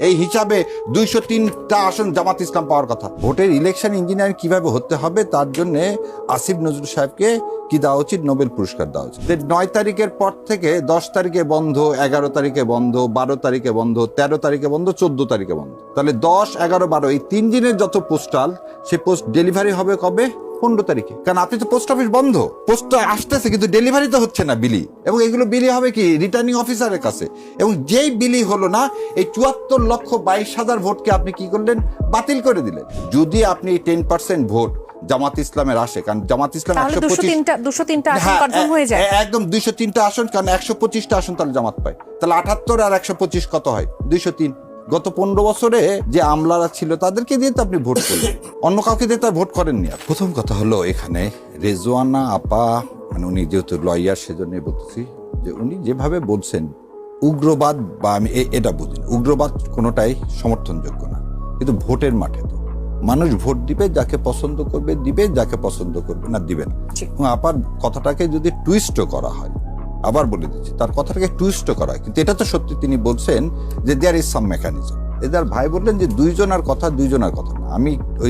এই হিসাবে 203টা আসন জামাত ইসলাম পাওয়ার কথা। ভোটের ইলেকশন ইঞ্জিনিয়ারিং কিভাবে হতে হবে তার জন্য আসিফ নজরুল সাহেবকে কি দেওয়া উচিত, নোবেল পুরস্কার দেওয়া উচিত। 9 তারিখের পর থেকে 10 তারিখে বন্ধ, 11 তারিখে বন্ধ, 12 তারিখে বন্ধ, 13 তারিখে বন্ধ, 14 তারিখে বন্ধ। তাহলে 10, 11, 12 এই 3 দিনের যত পোস্টাল, সে পোস্ট ডেলিভারি হবে কবে? 15 তারিখে। কারণ আপনি তো পোস্ট অফিস বন্ধ, পোস্ট আসতেছে কিন্তু ডেলিভারি তো হচ্ছে না বিলি। এবং এগুলো বিলি হবে কি রিটার্নিং অফিসারের কাছে। এবং যেই বিলি হলো না, এই 74,22,000 ভোটকে আপনি কি করলেন? বাতিল করে দিলেন। যদি আপনি 10% ভোট জামাত ইসলামের আসে, কারণ জামাত ইসলাম 203টা আসন কনফার্ম হয়ে যায়, একদম 203টা আসন, কারণ 125টা আসন তাহলে জামাত পায়। তাহলে 78 আর 125 কত হয়? 203। গত 15 বছরে যে আমলারা ছিল তাদেরকে দিয়ে তো আপনি ভোট করলেন, অন্য কাউকে দিয়ে তার ভোট করেননি। আর প্রথম কথা হলো এখানে রেজওয়ানা আপা, মানে উনি যেহেতু লয়ার সেজন্য বলতেছি যে উনি যেভাবে বলছেন উগ্রবাদ, বা আমি এটা বুঝি উগ্রবাদ কোনোটাই সমর্থনযোগ্য না। কিন্তু ভোটের মাঠে তো মানুষ ভোট দিবে, যাকে পছন্দ করবে দিবে, যাকে পছন্দ করবে না দিবে না। এবং আপার কথাটাকে যদি টুইস্টও করা হয়, আবার বলে দিচ্ছি, তার কথাটাকে টুইস্টও করা হয়, কিন্তু এটা তো সত্যি তিনি বলছেন যে দেয়ার ইজ সাম মেকানিজম। এদের ভাই বললেন যে দুইজনের কথা না। আমি ওই